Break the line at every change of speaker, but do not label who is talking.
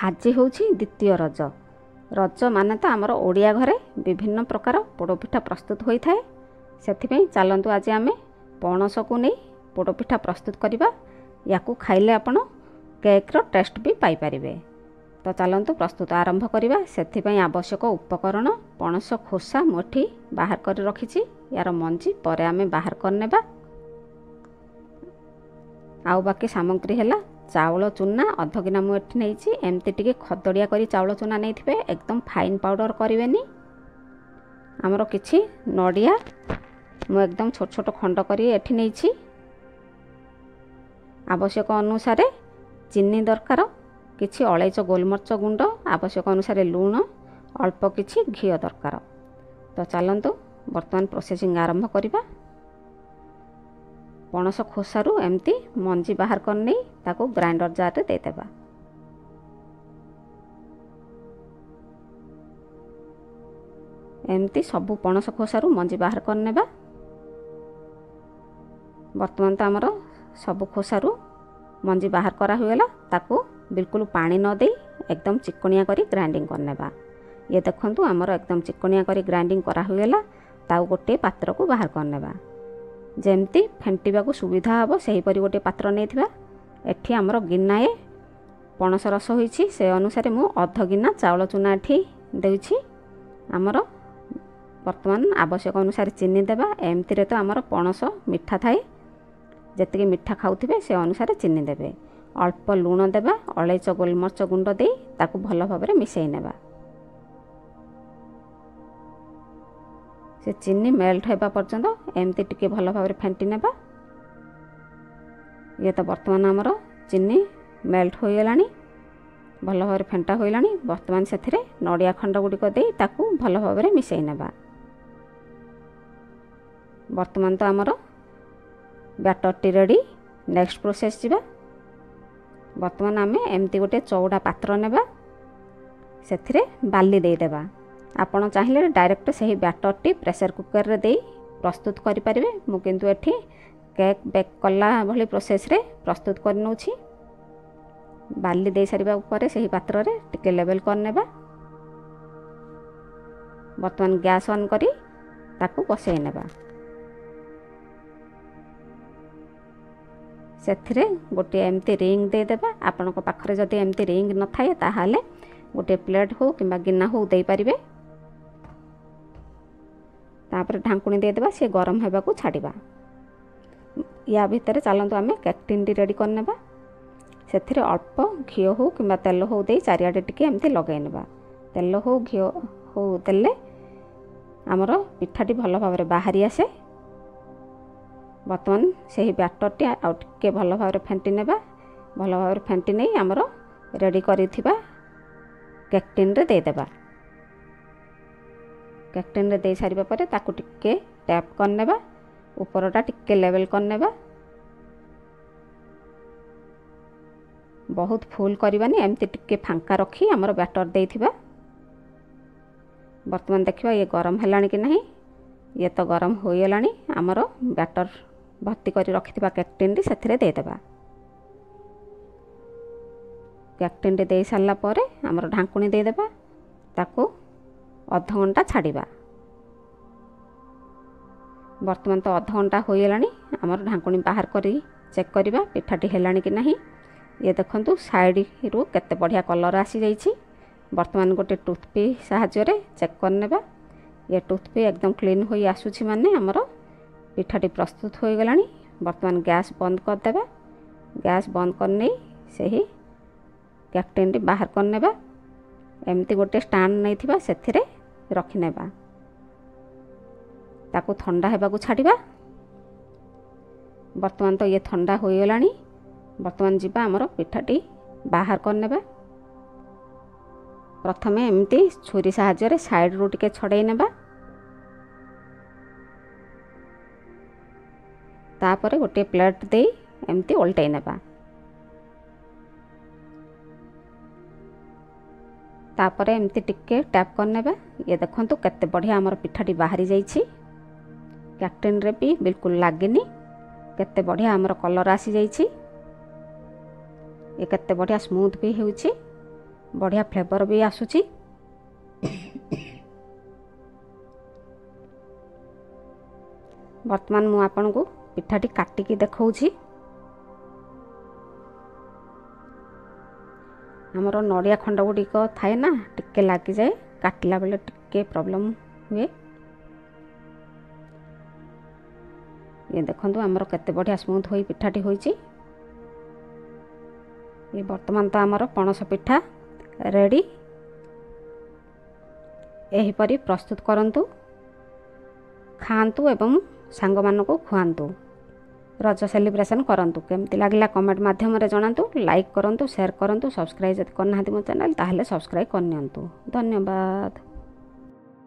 आज हूँ द्वितीय रज। रज माने तो आमर ओडिया घरे विभिन्न प्रकार पोड़पिठा प्रस्तुत होता है। से चलतु आज आम पणस को नहीं पोड़पिठा प्रस्तुत करवा। या खाइले आपण केक्र टेस्ट भी पाइपर। तो चलतु प्रस्तुत आरंभ करवा। से आवश्यक उपकरण पणस खोसा मुठी बाहर कर रखी। यार मंजी पर आम बाहर करने। आउ बाकी सामग्री है चाउल चूना अध गिना मुठी नहीं। एमती टी खदड़िया कर चाउल चूना नहीं थे, एकदम फाइन पाउडर करें। आमर किछि नड़िया मु एकदम छोट छोट खंड करी नहीं। आवश्यक अनुसार चीनी दरकार, किछि अलैच गोलमर्च गुंड, आवश्यक अनुसार लूण, अल्प किछि घी दरकार। तो चलतु बर्तमान प्रोसेसिंग आरंभ करवा। पणस खोसारू एमती मंजी बाहर करने ताको ग्राइंडर जार रे देदेबा। एमती सबू पणस खोसारू मंजी बाहर करने। बर्तमान तो आमर सबू खोसारू मंजी बाहर करा हुएला। ताको बिल्कुल पानी न दे एकदम चिकनिया करी ग्राइंडिंग करने। ये देखंतु आमर एकदम चिकनिया करी ग्राइंडिंग करा हुएला। ताऊ गोटे पात्र को बाहर करने। जेमती फेंटिबा को सुविधा हम से हीपरी गोटे पात्र नहीं। एठी आमर गिनाए पणस रस होइछि, से अनुसार मु अध गिना चाउल चूना एठी देउछि। आमर वर्तमान आवश्यक अनुसार चीनी देबा। एमती रे तो आमर पणस मिठा थाए, जेतिके मिठा खाउथिबे से अनुसार चीनी देबे। अल्प लूण देबा, अलैच गोलमर्च गुंड दे ताकू भल भाबरे मिसई नेबा। से चीनी मेल्ट होगा पर्यंत एमती टिके भल भाव फेंटी नेबा। ये तो बर्तमान आमर चीनी मेल्ट हो गलानी, भल भाव फेंटा हो गलानी। बर्तमान से नड़िया खंड गुड़िक दे ताकू भल भाव मिसई नेबा। बर्तमान तो आमर बैटर टी रेडी। नेक्स्ट प्रोसेस जीवा। बर्तमान आम एमती गोटे चौड़ा पात्र नेबा, से बाली दे देबा। आपण चाहिए डायरेक्ट सही बैटर टी प्रेशर कुकर रे दे प्रस्तुत करें। मु किंतु एठी केक बेक कला भली प्रोसेस रे प्रस्तुत करनोछि। बाली दे सारिबा ऊपर सही पात्र रे टिके लेवल करने। बर्तमान गैस ऑन करी ताकू बसई नेबा। सेथिरे गोटे एमती रिंग दे देबा। आपण को पाखरे जदि एमती रिंग न थाए ताहाले गोटे प्लेट हो किंबा गिना हो दे पारिबे। तापर ढांकुणी दे देबा। से गरम होगा को छाड़िबा। या भितर चलतु आम केक टिन रेडी करने। से अल्प घी हो कि तेल हो दे चारिआडे टिके एमती लगे नेबा। तेल हो घी हो देले आमर पिठाटी भल भाव बाहरी आसे। बर्तमान से बैटर टी आउ टिके भल भाव फेंटी नेबा। भल भाव फेंटी नहीं आमर रेडी करिथिबा केक टिन रे दे देबा। केक टिन रे दे सारिबा परे ताकू टिके टैप करने। ऊपरटा टिके लेवल करने। बहुत फुल करवानी, एमती टिके फांका रखी आमर बैटर देथिबा। बर्तमान देखिबा ये गरम हेलानी कि नहीं। ये तो गरम हो गलानी। आमर बैटर भर्ती करी रखिथिबा केक टिन रे सेथिरे दे देबा। केक टिन रे दे सारला परे आमर ढांकुणी दे देबा। ताकू अध घंटा छाड़िबा। बर्तमान तो अध घंटा हो गलानी। आमर ढांकुणी बाहर करी चेक करवा पिठाटी हेलानी कि नहीं। ये देखंतु साइड रु केते बढ़िया कलर आसी जाइछि। बर्तमान गोटे टूथपी साहाय्य रे चेक करने। ये टूथपी एकदम क्लीन होई आसुछि माने आमर पिठाटी प्रस्तुत हो गलानी। बर्तमान गैस बंद कर देबा। गैस बंद करने सही केक टिन बाहर करने। एमती गोटे स्टैंड नहीं थिबा सेथिरे रखिनेबा। ताकू ठंडा हेबा को छाड़िबा। बर्तमान तो ये ठंडा हो गलानी। बर्तमान जीवा आमर पिठाटी बाहर करने। प्रथमे एमती छुरी साहाय्य रे साइड रू टिके छड़ाई नेबा। तापरे गोटे प्लेट दे एमती ओल्टाई नेबा। तापर एमती टिके टैप करने। ये देखंतु केते बढ़िया आमर पिठाटी बाहरी जाइछि। केक टिन रे भी बिल्कुल लागेनी। केते बढ़िया आमर कलर आसी जाइछि। ये केते बढ़िया स्मूथ भी होउछि। बढ़िया फ्लेवर भी आसुची। वर्तमान मु आपन को पिठाटी काटिकी देखौछि। हमरो नड़िया खंड गुड़िक थाए ना टिके लागी जाए, काटिला बेले टिके प्रॉब्लम हुए। ये देखंतु हमरो केते बढ़िया स्मूथ होई पिठाटी होईची। ये वर्तमान तो हमरो पणस पिठा रेडी। एही परी प्रस्तुत करंतु, खांतु एवं सांग मानको खुआंतु, रज सेलिब्रेशन करंतु। केमती लागला कमेंट माध्यम रे जणांतु, लाइक करंतु, शेयर करंतु, सब्सक्राइब जदि करनाहांती मो चैनल ताहले सब्सक्राइब करनियंतु। धन्यवाद।